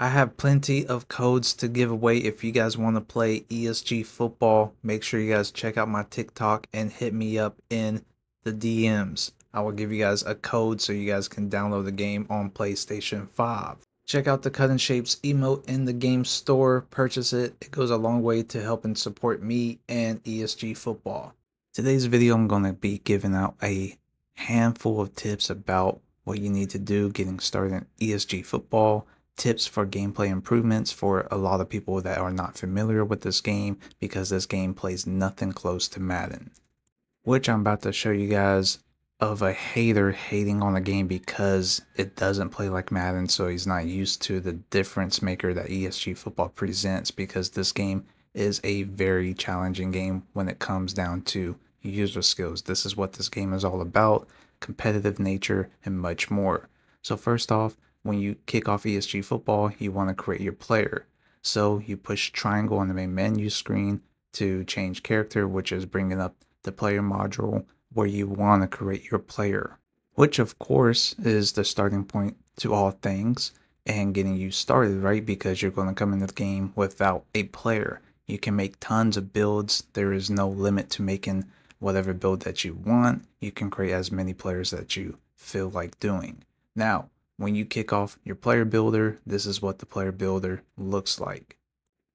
I have plenty of codes to give away if you guys want to play ESG football. Make sure you guys check out my TikTok and hit me up in the DMs. I will give you guys a code so you guys can download the game on PlayStation 5. Check out the Cut and Shapes emote in the game store. Purchase it. It goes a long way to helping support me and ESG football. Today's video, I'm going to be giving out a handful of tips about what you need to do getting started in ESG football, tips for gameplay improvements for a lot of people that are not familiar with this game because this game plays nothing close to Madden, which I'm about to show you guys of a hater hating on the game because it doesn't play like Madden, so he's not used to the difference maker that ESG football presents, because this game is a very challenging game when it comes down to user skills. This is what this game is all about: competitive nature and much more. So first off, when you kick off ESG football, you want to create your player. So you push triangle on the main menu screen to change character, which is bringing up the player module where you want to create your player, which of course is the starting point to all things and getting you started, right? Because you're going to come into the game without a player. You can make tons of builds. There is no limit to making whatever build that you want. You can create as many players that you feel like doing. Now, when you kick off your player builder, this is what the player builder looks like.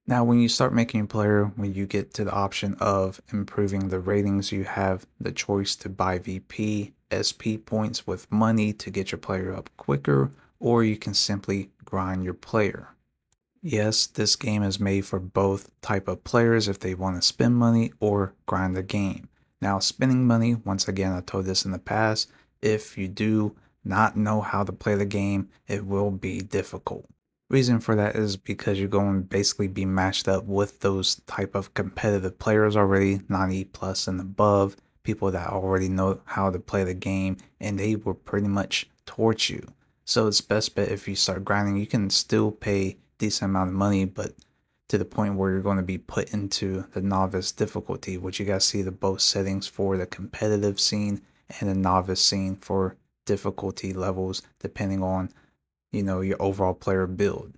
Now, when you start making a player, when you get to the option of improving the ratings, you have the choice to buy VP, SP points with money to get your player up quicker, or you can simply grind your player. Yes, this game is made for both type of players if they want to spend money or grind the game. Now, spending money, once again, I told this in the past, if you do not know how to play the game, it will be difficult. Reason for that is because you're going to basically be matched up with those type of competitive players already, 90 plus and above, people that already know how to play the game, and they will pretty much torch you. So it's best bet if you start grinding. You can still pay decent amount of money, but to the point where you're going to be put into the novice difficulty, which you guys see the both settings for the competitive scene and the novice scene for difficulty levels depending on your overall player build.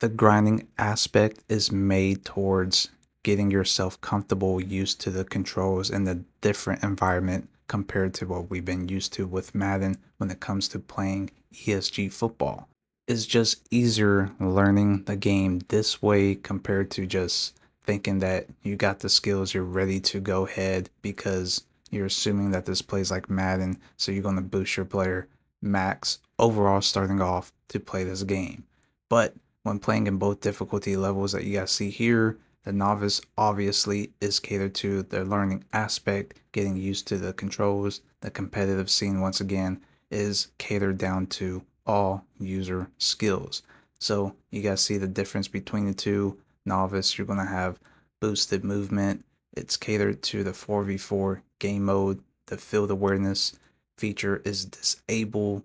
The grinding aspect is made towards getting yourself comfortable, used to the controls in the different environment compared to what we've been used to with Madden when it comes to playing ESG football. It's just easier learning the game this way compared to just thinking that you got the skills, you're ready to go ahead because you're assuming that this plays like Madden, so you're going to boost your player max overall starting off to play this game. But when playing in both difficulty levels that you guys see here, the novice obviously is catered to the learning aspect, getting used to the controls. The competitive scene, once again, is catered down to all user skills. So you guys see the difference between the two. Novice, you're going to have boosted movement. It's catered to the 4v4 game mode. The field awareness feature is disabled.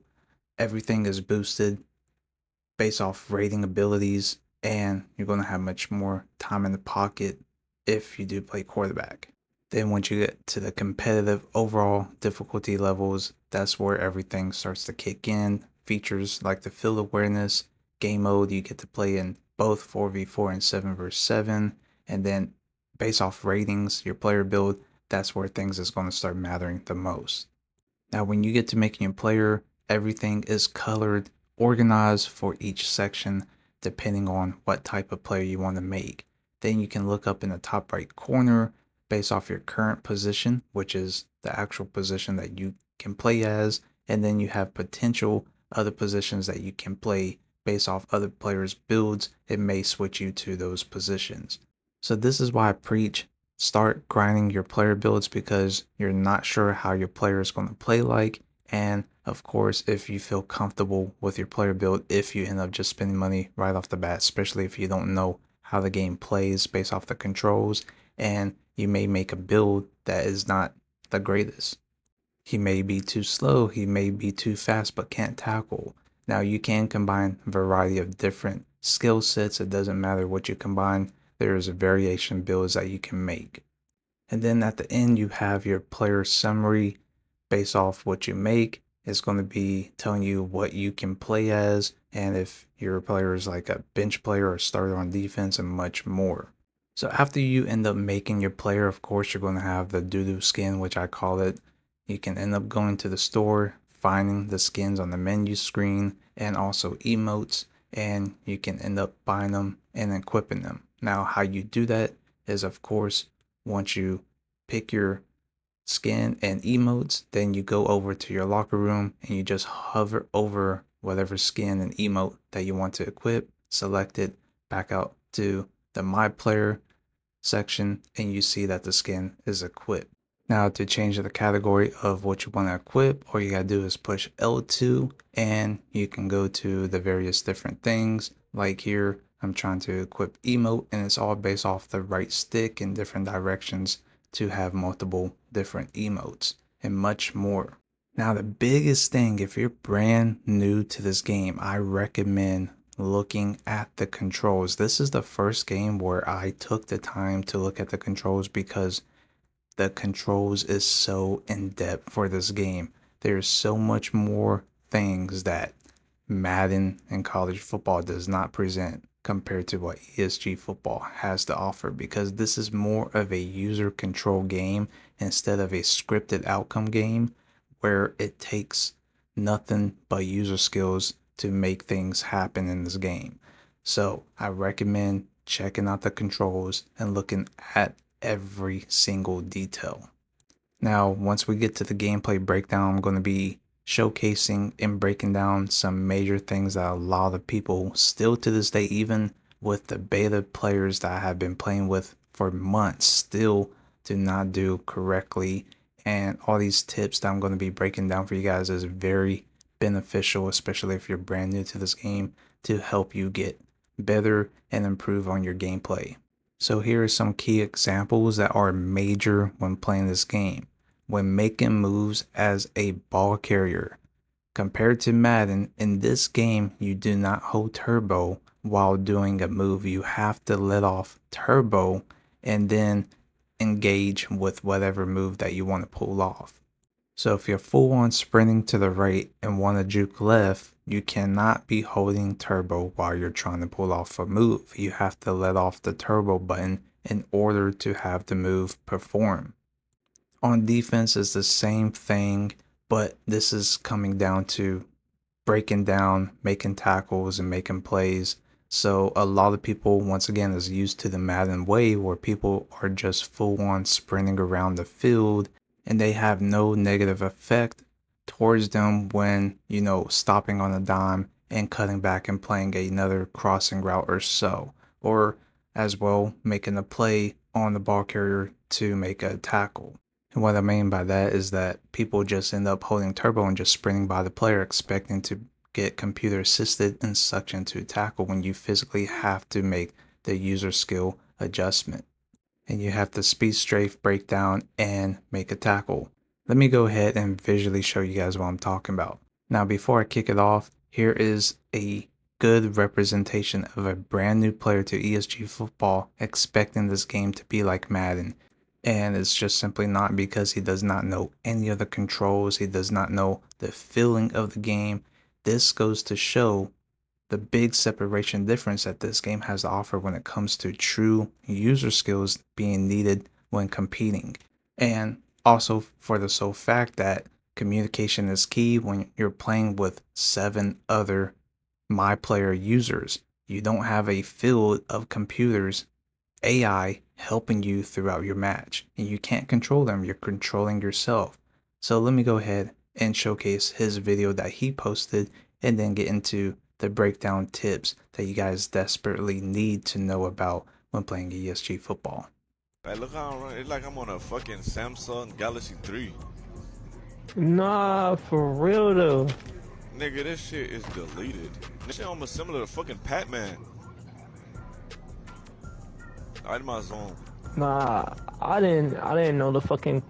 Everything is boosted based off rating abilities, and you're going to have much more time in the pocket if you do play quarterback. Then once you get to the competitive overall difficulty levels, that's where everything starts to kick in. Features like the field awareness, game mode, you get to play in both 4v4 and 7v7, and then based off ratings, your player build, that's where things is going to start mattering the most. Now, when you get to making your player, everything is colored, organized for each section, depending on what type of player you want to make. Then you can look up in the top right corner based off your current position, which is the actual position that you can play as. And then you have potential other positions that you can play based off other players' builds. It may switch you to those positions. So this is why I preach start grinding your player builds, because you're not sure how your player is going to play like. And of course, if you feel comfortable with your player build, if you end up just spending money right off the bat, especially if you don't know how the game plays based off the controls, and you may make a build that is not the greatest. He may be too slow, he may be too fast but can't tackle. Now you can combine a variety of different skill sets. It doesn't matter what you combine. There's a variation builds that you can make. And then at the end, you have your player summary based off what you make. It's going to be telling you what you can play as, and if your player is like a bench player or starter on defense, and much more. So after you end up making your player, of course, you're going to have the doo-doo skin, which I call it. You can end up going to the store, finding the skins on the menu screen, and also emotes, and you can end up buying them and equipping them. Now, how you do that is, of course, once you pick your skin and emotes, then you go over to your locker room and you just hover over whatever skin and emote that you want to equip, select it, back out to the My Player section, and you see that the skin is equipped. Now, to change the category of what you want to equip, all you gotta do is push L2 and you can go to the various different things. Like here, I'm trying to equip emote, and it's all based off the right stick in different directions to have multiple different emotes and much more. Now, the biggest thing, if you're brand new to this game, I recommend looking at the controls. This is the first game where I took the time to look at the controls because the controls is so in depth for this game. There's so much more things that Madden and college football does not present compared to what ESG football has to offer, because this is more of a user control game instead of a scripted outcome game where it takes nothing but user skills to make things happen in this game. So I recommend checking out the controls and looking at every single detail. Now, once we get to the gameplay breakdown, I'm going to be showcasing and breaking down some major things that a lot of people still to this day, even with the beta players that I have been playing with for months, still do not do correctly. And all these tips that I'm going to be breaking down for you guys is very beneficial, especially if you're brand new to this game, to help you get better and improve on your gameplay. So here are some key examples that are major when playing this game. When making moves as a ball carrier. Compared to Madden, in this game, you do not hold turbo while doing a move. You have to let off turbo and then engage with whatever move that you want to pull off. So if you're full on sprinting to the right and want to juke left, you cannot be holding turbo while you're trying to pull off a move. You have to let off the turbo button in order to have the move perform. On defense is the same thing, but this is coming down to breaking down, making tackles, and making plays. So a lot of people, once again, is used to the Madden way where people are just full on sprinting around the field and they have no negative effect towards them when, stopping on a dime and cutting back and playing another crossing route or so, or as well making a play on the ball carrier to make a tackle. And what I mean by that is that people just end up holding turbo and just sprinting by the player, expecting to get computer assisted and sucked into tackle when you physically have to make the user skill adjustment. And you have to speed strafe, break down, and make a tackle. Let me go ahead and visually show you guys what I'm talking about. Now, before I kick it off, here is a good representation of a brand new player to ESG football expecting this game to be like Madden. And it's just simply not, because he does not know any of the controls. He does not know the feeling of the game. This goes to show the big separation difference that this game has to offer when it comes to true user skills being needed when competing. And also for the sole fact that communication is key when you're playing with 7 other My Player users. You don't have a field of computers, AI, helping you throughout your match, and you can't control them. You're controlling yourself. So let me go ahead and showcase his video that he posted and then get into the breakdown tips that you guys desperately need to know about when playing ESG football. Hey, look how I'm running. It's like I'm on a fucking Samsung Galaxy 3. Nah, for real though. Nigga, this shit is deleted. This shit almost similar to fucking Pac-Man. Alright, my zone. Nah, I didn't know the fucking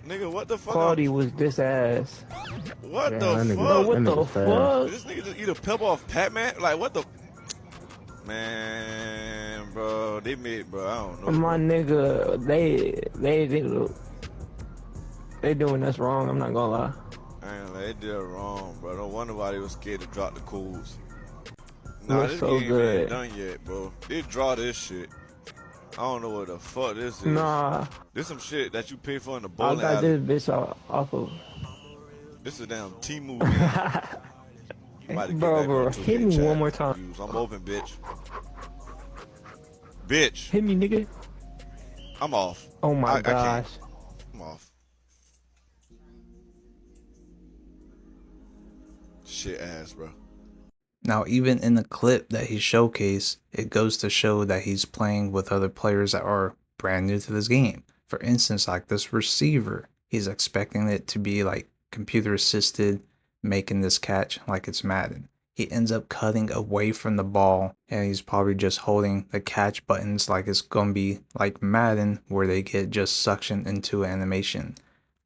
Nigga, what the fuck? quality was this ass. What Yeah, the that nigga, Bro, fuck? what that the nigga fast. fuck? Did this nigga just eat a pebble off Pac-Man? Like, what the? Man, bro, they made, bro, I don't know. My nigga, they doing us wrong. I'm not gonna lie. I ain't, they did it wrong, bro. No wonder why they was scared to drop the calls. Nah, Looks this so game ain't good. done yet, bro. They draw this shit. I don't know what the fuck this is. Nah, This some shit that you pay for in the I bowling got alley. this bitch off of. This is a damn T-Move game. You might have get that Bro, girl hit 2K me one chat. more time. Views. I'm open, bitch. Bitch. Hit me, nigga. I'm off. Oh my I can't. gosh. I'm off. Shit ass, bro. Now, even in the clip that he showcased, it goes to show that he's playing with other players that are brand new to this game. For instance, like this receiver, he's expecting it to be like computer assisted, making this catch like it's Madden. He ends up cutting away from the ball and he's probably just holding the catch buttons like it's going to be like Madden, where they get just suctioned into animation.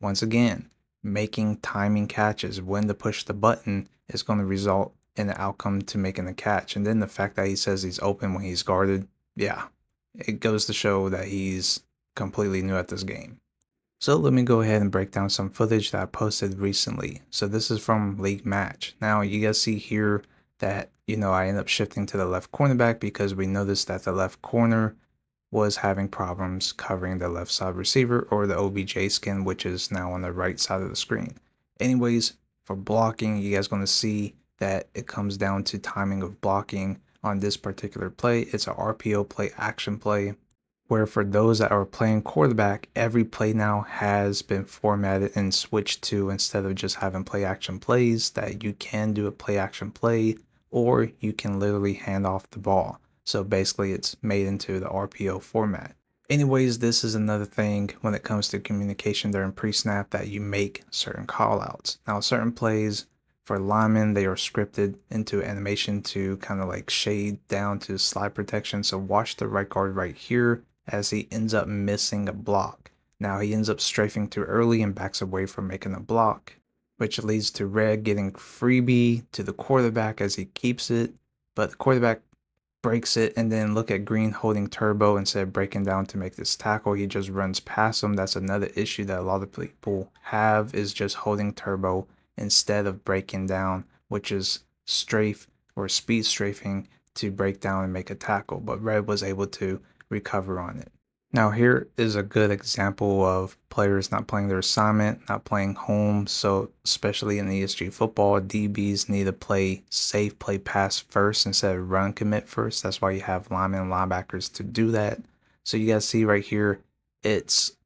Once again, making timing catches when to push the button is going to result in the outcome to making the catch. And then the fact that he says he's open when he's guarded, yeah, it goes to show that he's completely new at this game. So let me go ahead and break down some footage that I posted recently. So this is from League Match. Now you guys see here that, I end up shifting to the left cornerback because we noticed that the left corner was having problems covering the left side receiver, or the OBJ skin, which is now on the right side of the screen. Anyways, for blocking, you guys going to see that it comes down to timing of blocking on this particular play. It's a RPO play, action play, where for those that are playing quarterback, every play now has been formatted and switched to, instead of just having play action plays, that you can do a play action play, or you can literally hand off the ball. So basically it's made into the RPO format. Anyways, this is another thing when it comes to communication during pre-snap, that you make certain callouts. Now certain plays for linemen, they are scripted into animation to kind of like shade down to slide protection. So watch the right guard right here as he ends up missing a block. Now he ends up strafing too early and backs away from making a block, which leads to Red getting freebie to the quarterback as he keeps it, but the quarterback breaks it, and then look at Green holding turbo instead of breaking down to make this tackle. He just runs past him. That's another issue that a lot of people have, is just holding turbo instead of breaking down, which is strafe or speed strafing to break down and make a tackle. But Red was able to recover on it. Now here is a good example of players not playing their assignment, not playing home. So especially in ESG football, DBs need to play safe, play pass first instead of run commit first. That's why you have linemen and linebackers to do that. So you guys see right here, it's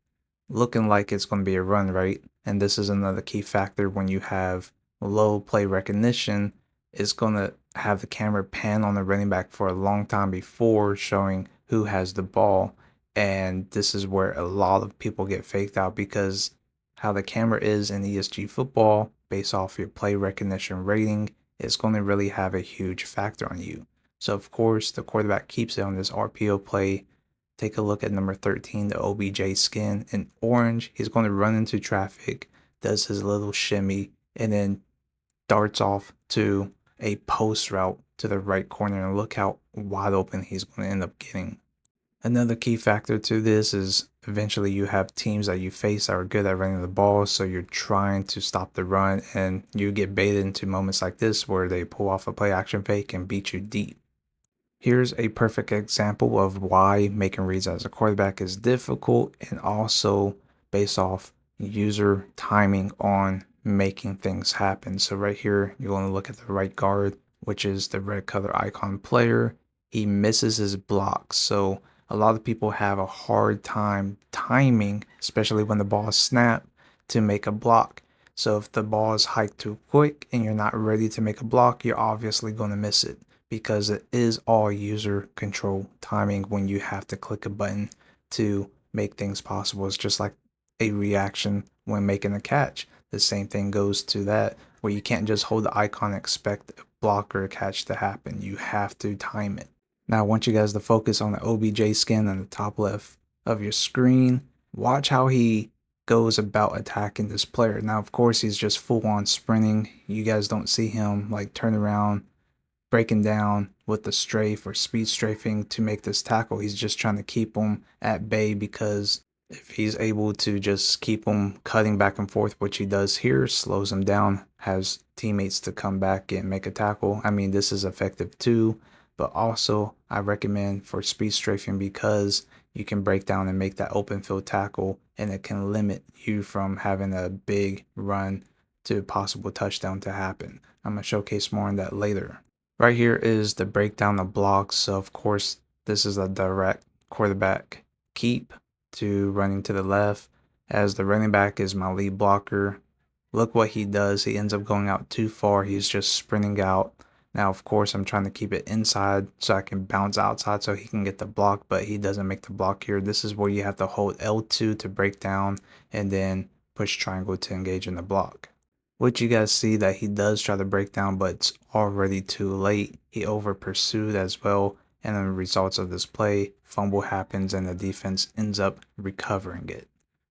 looking like it's going to be a run, right? And this is another key factor when you have low play recognition. It's going to have the camera pan on the running back for a long time before showing who has the ball. And this is where a lot of people get faked out, because how the camera is in ESG football, based off your play recognition rating, is going to really have a huge factor on you. So of course, the quarterback keeps it on this RPO play. Take a look at number 13, the OBJ skin in orange. He's going to run into traffic, does his little shimmy, and then darts off to a post route to the right corner. And look how wide open he's going to end up getting. Another key factor to this is eventually you have teams that you face that are good at running the ball, so you're trying to stop the run, and you get baited into moments like this where they pull off a play action fake and beat you deep. Here's a perfect example of why making reads as a quarterback is difficult, and also based off user timing on making things happen. So right here, you're going to look at the right guard, which is the red color icon player. He misses his blocks. So a lot of people have a hard time timing, especially when the ball is snapped, to make a block. So if the ball is hiked too quick and you're not ready to make a block, you're obviously going to miss it, because it is all user control timing when you have to click a button to make things possible. It's just like a reaction when making a catch. The same thing goes to that, where you can't just hold the icon and expect a block or a catch to happen. You have to time it. Now I want you guys to focus on the OBJ skin on the top left of your screen. Watch how he goes about attacking this player. Now of course he's just full on sprinting. You guys don't see him like turn around, breaking down with the strafe or speed strafing to make this tackle. He's just trying to keep him at bay, because If he's able to just keep him cutting back and forth, which he does here, slows him down, has teammates to come back and make a tackle. I mean, this is effective too, but also I recommend for speed strafing because you can break down and make that open field tackle, and it can limit you from having a big run to a possible touchdown to happen. I'm going to showcase more on that later. Right here is the breakdown of blocks. So, of course, this is a direct quarterback keep to running to the left, as the running back is my lead blocker. Look what he does. He ends up going out too far. He's just sprinting out. Now, of course, I'm trying to keep it inside so I can bounce outside so he can get the block, but he doesn't make the block here. This is where you have to hold L2 to break down and then push triangle to engage in the block. Which you guys see that he does try to break down, but it's already too late. He over pursued as well, and the results of this play, fumble happens and the defense ends up recovering it.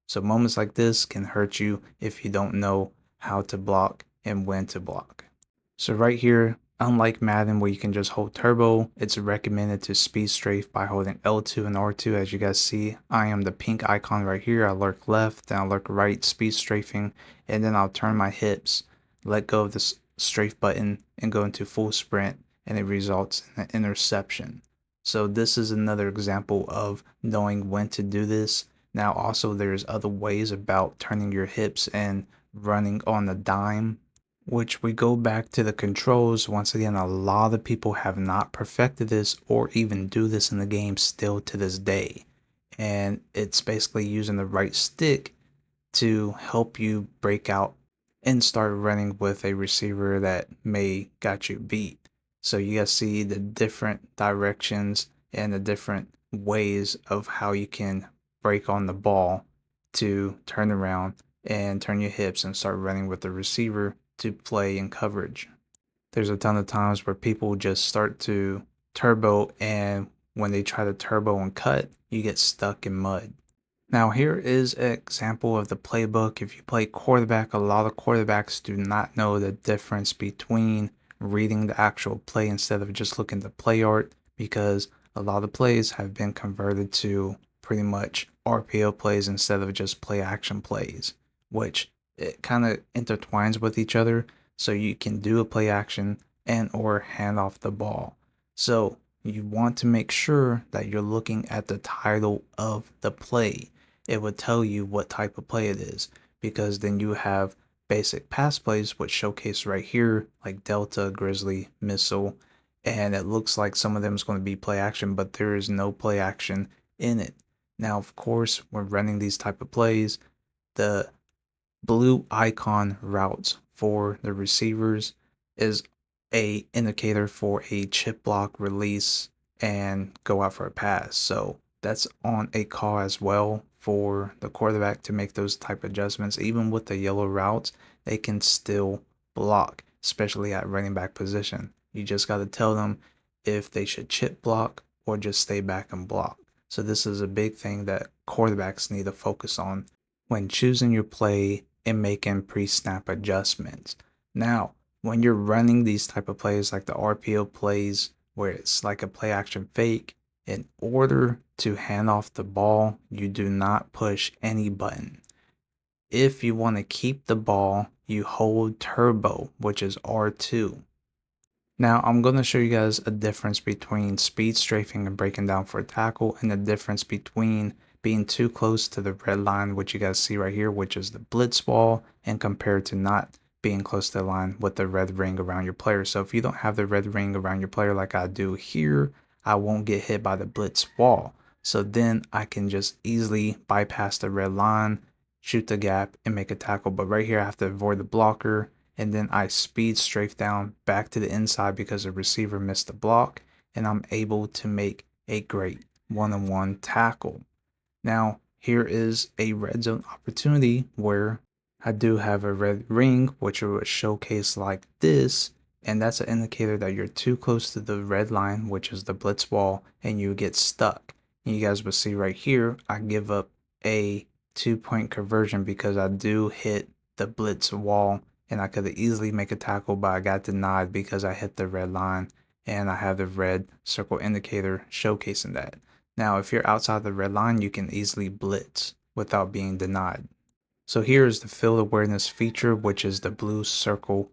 So moments like this can hurt you if you don't know how to block and when to block. So right here, unlike Madden where you can just hold turbo, it's recommended to speed strafe by holding L2 and R2. As you guys see, I am the pink icon right here. I lurk left, then I lurk right, speed strafing, and then I'll turn my hips, let go of the strafe button, and go into full sprint, and it results in an interception. So this is another example of knowing when to do this. Now also there's other ways about turning your hips and running on a dime, which we go back to the controls. Once again, a lot of people have not perfected this or even do this in the game still to this day. And it's basically using the right stick to help you break out and start running with a receiver that may got you beat. So you guys see the different directions and the different ways of how you can break on the ball to turn around and turn your hips and start running with the receiver to play in coverage. There's a ton of times where people just start to turbo, and when they try to turbo and cut, you get stuck in mud. Now, here is an example of the playbook. If you play quarterback, a lot of quarterbacks do not know the difference between reading the actual play instead of just looking at the play art, because a lot of plays have been converted to pretty much RPO plays instead of just play action plays, which it kind of intertwines with each other, so you can do a play action and or hand off the ball. So you want to make sure that you're looking at the title of the play. It would tell you what type of play it is, because then you have basic pass plays which showcase right here, like Delta, Grizzly, Missile, and it looks like some of them is going to be play action, but there is no play action in it. Now, of course, when running these type of plays, the blue icon routes for the receivers is a indicator for a chip block release and go out for a pass. So that's on a call as well for the quarterback to make those type adjustments. Even with the yellow routes, they can still block, especially at running back position. You just got to tell them if they should chip block or just stay back and block. So this is a big thing that quarterbacks need to focus on when choosing your play and making pre-snap adjustments. Now, when you're running these type of plays like the RPO plays where it's like a play action fake, in order to hand off the ball, you do not push any button. If you want to keep the ball, you hold turbo, which is R2. Now, I'm going to show you guys a difference between speed strafing and breaking down for a tackle, and the difference between being too close to the red line, which you guys see right here, which is the blitz wall, and compared to not being close to the line with the red ring around your player. So if you don't have the red ring around your player like I do here, I won't get hit by the blitz wall. So then I can just easily bypass the red line, shoot the gap, and make a tackle. But right here, I have to avoid the blocker, and then I speed strafe down back to the inside because the receiver missed the block, and I'm able to make a great one-on-one tackle. Now, here is a red zone opportunity where I do have a red ring, which will showcase like this, and that's an indicator that you're too close to the red line, which is the blitz wall, and you get stuck. And you guys will see right here, I give up a 2-point conversion because I do hit the blitz wall, and I could easily make a tackle, but I got denied because I hit the red line, and I have the red circle indicator showcasing that. Now, if you're outside the red line, you can easily blitz. without being denied. So here is the field awareness feature, which is the blue circle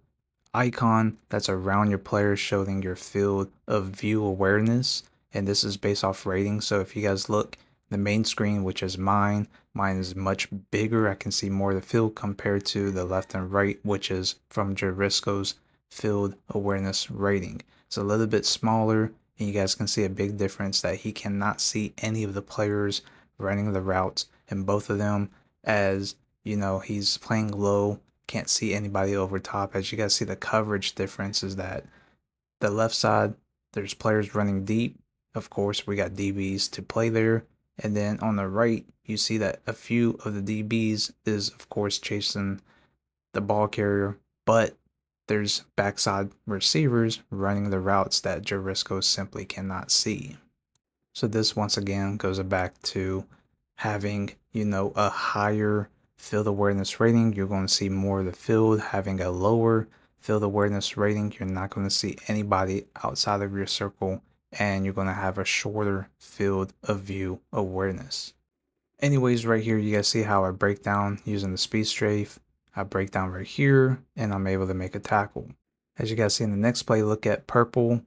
icon that's around your player showing your field of view awareness. And this is based off rating. So if you guys look, the main screen, which is mine is much bigger. I can see more of the field compared to the left and right, which is from Jarisco's field awareness rating. It's a little bit smaller, and you guys can see a big difference that he cannot see any of the players running the routes, and both of them, as you know, he's playing low, can't see anybody over top. As you guys see, the coverage difference is that the left side, there's players running deep. Of course, we got DBs to play there. And then on the right, you see that a few of the DBs is, of course, chasing the ball carrier, but there's backside receivers running the routes that Jarisco simply cannot see. So this once again goes back to having, a higher field awareness rating. You're going to see more of the field. Having a lower field awareness rating, you're not going to see anybody outside of your circle, and you're going to have a shorter field of view awareness. Anyways, right here, you guys see how I break down using the speed strafe. I break down right here, and I'm able to make a tackle. As you guys see in the next play, look at purple,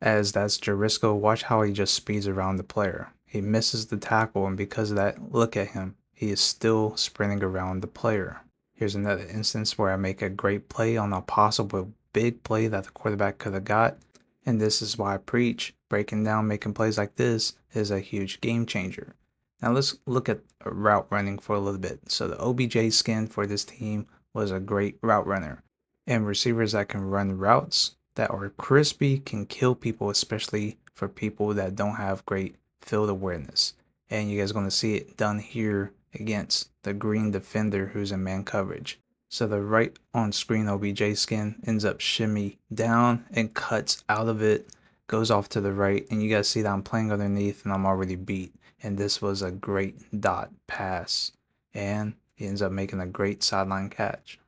as that's Jarisco. Watch how he just speeds around the player. He misses the tackle, and because of that, look at him. He is still sprinting around the player. Here's another instance where I make a great play on a possible big play that the quarterback could have got. And this is why I preach. Breaking down, making plays like this is a huge game changer. Now let's look at route running for a little bit. So the OBJ skin for this team was a great route runner. And receivers that can run routes that are crispy can kill people, especially for people that don't have great field awareness. And you guys are going to see it done here against the green defender who's in man coverage. So the right on screen OBJ skin ends up shimmy down and cuts out of it, goes off to the right, and you guys see that I'm playing underneath and I'm already beat. And this was a great dot pass, and he ends up making a great sideline catch.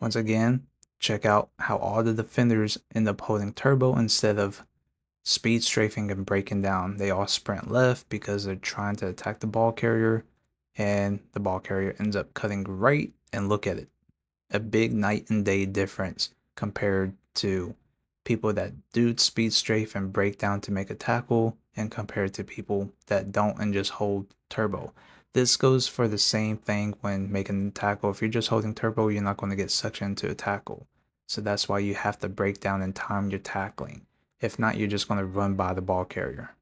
Once again, check out how all the defenders end up holding turbo instead of speed strafing and breaking down. They all sprint left because they're trying to attack the ball carrier, and the ball carrier ends up cutting right, and look at it. A big night and day difference compared to people that do speed strafe and break down to make a tackle, and compared to people that don't and just hold turbo. This goes for the same thing when making a tackle. If you're just holding turbo, you're not going to get sucked into a tackle. So that's why you have to break down and time your tackling. If not, you're just going to run by the ball carrier.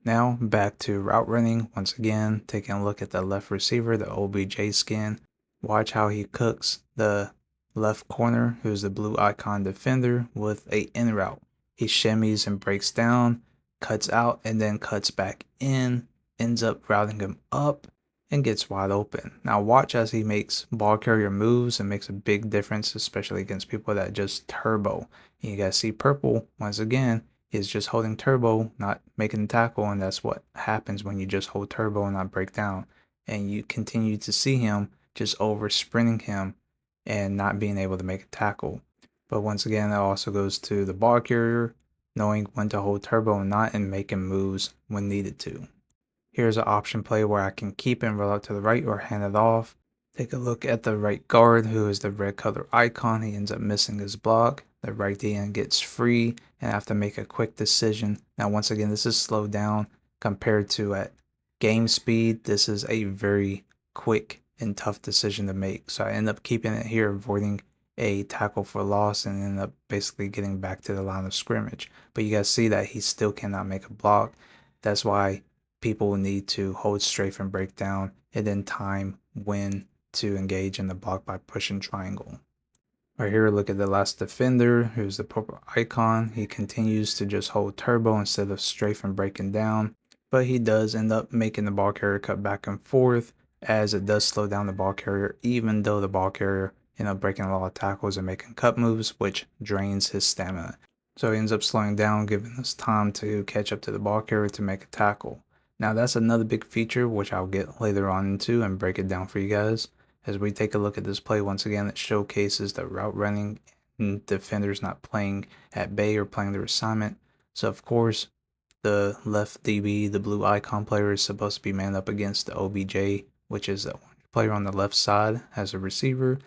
Now back to route running. Once again, taking a look at the left receiver, the OBJ skin. Watch how he cooks the left corner, who's the blue icon defender, with a in route. He shimmies and breaks down, cuts out, and then cuts back in, ends up routing him up, and gets wide open. Now watch as he makes ball carrier moves and makes a big difference, especially against people that just turbo. And you guys see purple, once again, is just holding turbo, not making the tackle, and that's what happens when you just hold turbo and not break down. And you continue to see him just over sprinting him and not being able to make a tackle. But once again, that also goes to the ball carrier knowing when to hold turbo and not, and making moves when needed to. Here's an option play where I can keep and roll out to the right or hand it off. Take a look at the right guard, who is the red color icon. He ends up missing his block. The right DN gets free and I have to make a quick decision. Now once again, this is slowed down compared to at game speed. This is a very quick and tough decision to make. So I end up keeping it here, avoiding a tackle for loss, and end up basically getting back to the line of scrimmage. But you guys see that he still cannot make a block. That's why people need to hold strafe and break down, and then time when to engage in the block by pushing triangle. Right here, look at the last defender, who's the purple icon. He continues to just hold turbo instead of strafe and breaking down, but he does end up making the ball carrier cut back and forth, as it does slow down the ball carrier, even though the ball carrier ends up breaking a lot of tackles and making cut moves, which drains his stamina. So he ends up slowing down, giving us time to catch up to the ball carrier to make a tackle. Now that's another big feature, which I'll get later on into and break it down for you guys. As we take a look at this play, once again, it showcases the route running and defenders not playing at bay or playing their assignment. So of course, the left DB, the blue icon player, is supposed to be man up against the OBJ which is the player on the left side as a receiver.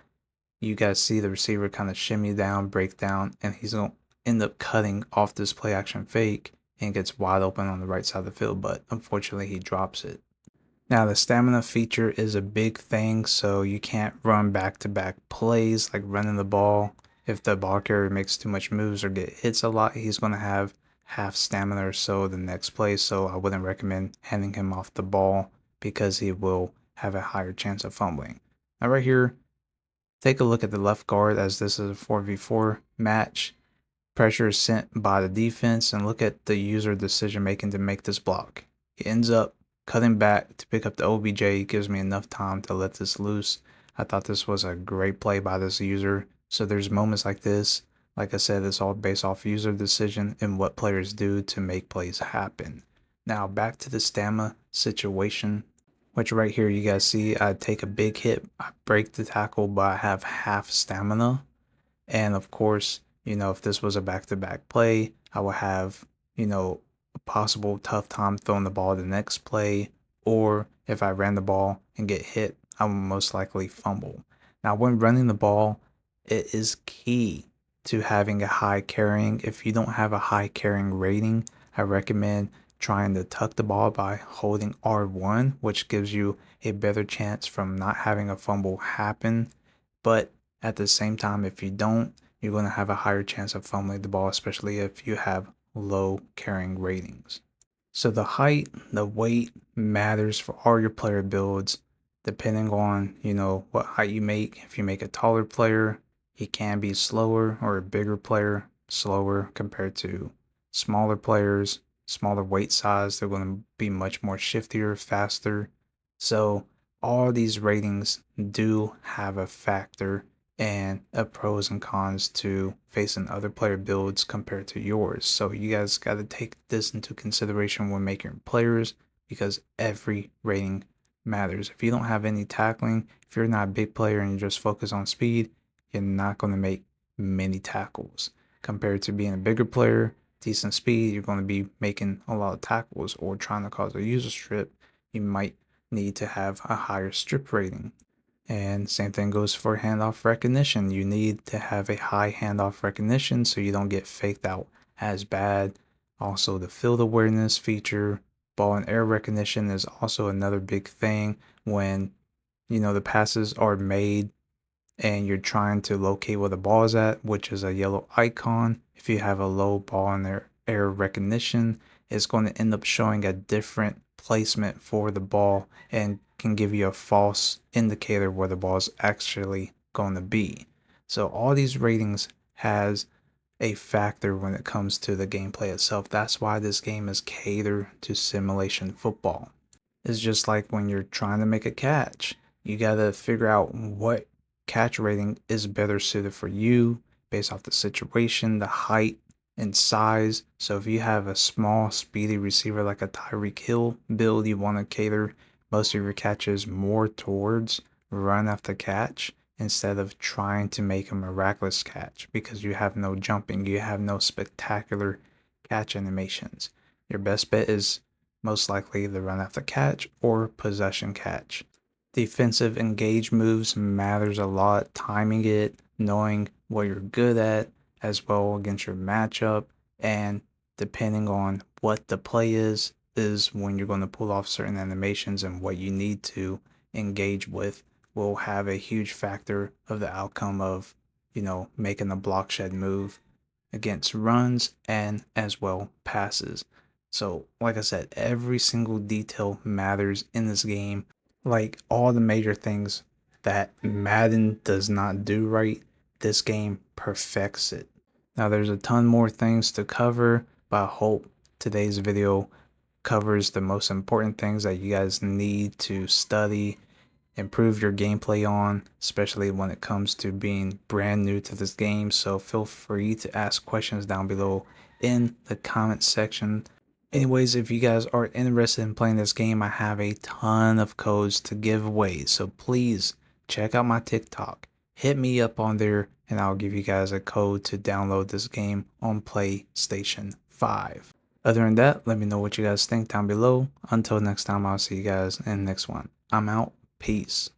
You guys see the receiver kind of shimmy down, break down, and he's going to end up cutting off this play action fake and gets wide open on the right side of the field, but unfortunately he drops it. Now, the stamina feature is a big thing, so you can't run back-to-back plays like running the ball. If the ball carrier makes too much moves or get hits a lot, he's going to have half stamina or so the next play, so I wouldn't recommend handing him off the ball because he will have a higher chance of fumbling. Now, right here, take a look at the left guard as this is a 4v4 match. Pressure is sent by the defense, and look at the user decision making to make this block. He ends up cutting back to pick up the OBJ. Gives me enough time to let this loose. I thought this was a great play by this user. So there's moments like this. Like I said, it's all based off user decision and what players do to make plays happen. Now back to the stamina situation, which right here you guys see I take a big hit, I break the tackle, but I have half stamina. And of course, if this was a back-to-back play, I would have, a possible tough time throwing the ball the next play. Or if I ran the ball and get hit, I would most likely fumble. Now, when running the ball, it is key to having a high carrying. If you don't have a high carrying rating, I recommend trying to tuck the ball by holding R1, which gives you a better chance from not having a fumble happen. But at the same time, if you don't, you're going to have a higher chance of fumbling the ball, especially if you have low carrying ratings. So the height, the weight matters for all your player builds, depending on, what height you make. If you make a taller player, he can be slower, or a bigger player, slower compared to smaller players. Smaller weight size, they're going to be much more shiftier, faster. So all these ratings do have a factor and a pros and cons to facing other player builds compared to yours. So you guys got to take this into consideration when making players, because every rating matters. If you don't have any tackling, if you're not a big player and you just focus on speed, you're not going to make many tackles. Compared to being a bigger player, decent speed, you're going to be making a lot of tackles or trying to cause a user strip. You might need to have a higher strip rating. And same thing goes for handoff recognition. You need to have a high handoff recognition so you don't get faked out as bad. Also, the field awareness feature, ball and air recognition is also another big thing when, the passes are made and you're trying to locate where the ball is at, which is a yellow icon. If you have a low ball in air recognition, it's going to end up showing a different placement for the ball and can give you a false indicator where the ball is actually going to be. So all these ratings has a factor when it comes to the gameplay itself. That's why this game is catered to simulation football. It's just like when you're trying to make a catch, you got to figure out what catch rating is better suited for you based off the situation, the height, and size. So if you have a small, speedy receiver like a Tyreek Hill build, you want to cater most of your catches more towards run after catch instead of trying to make a miraculous catch, because you have no jumping, you have no spectacular catch animations. Your best bet is most likely the run after catch or possession catch. Defensive engage moves matters a lot. Timing it, knowing what you're good at as well against your matchup, and depending on what the play is when you're going to pull off certain animations, and what you need to engage with will have a huge factor of the outcome of, making a block shed move against runs and as well passes. So, like I said, every single detail matters in this game. Like all the major things that Madden does not do right, this game perfects it. Now, there's a ton more things to cover, but I hope today's video covers the most important things that you guys need to study, improve your gameplay on, especially when it comes to being brand new to this game. So feel free to ask questions down below in the comment section. Anyways, if you guys are interested in playing this game, I have a ton of codes to give away. So please check out my TikTok. Hit me up on there and I'll give you guys a code to download this game on PlayStation 5. Other than that, let me know what you guys think down below. Until next time, I'll see you guys in the next one. I'm out. Peace.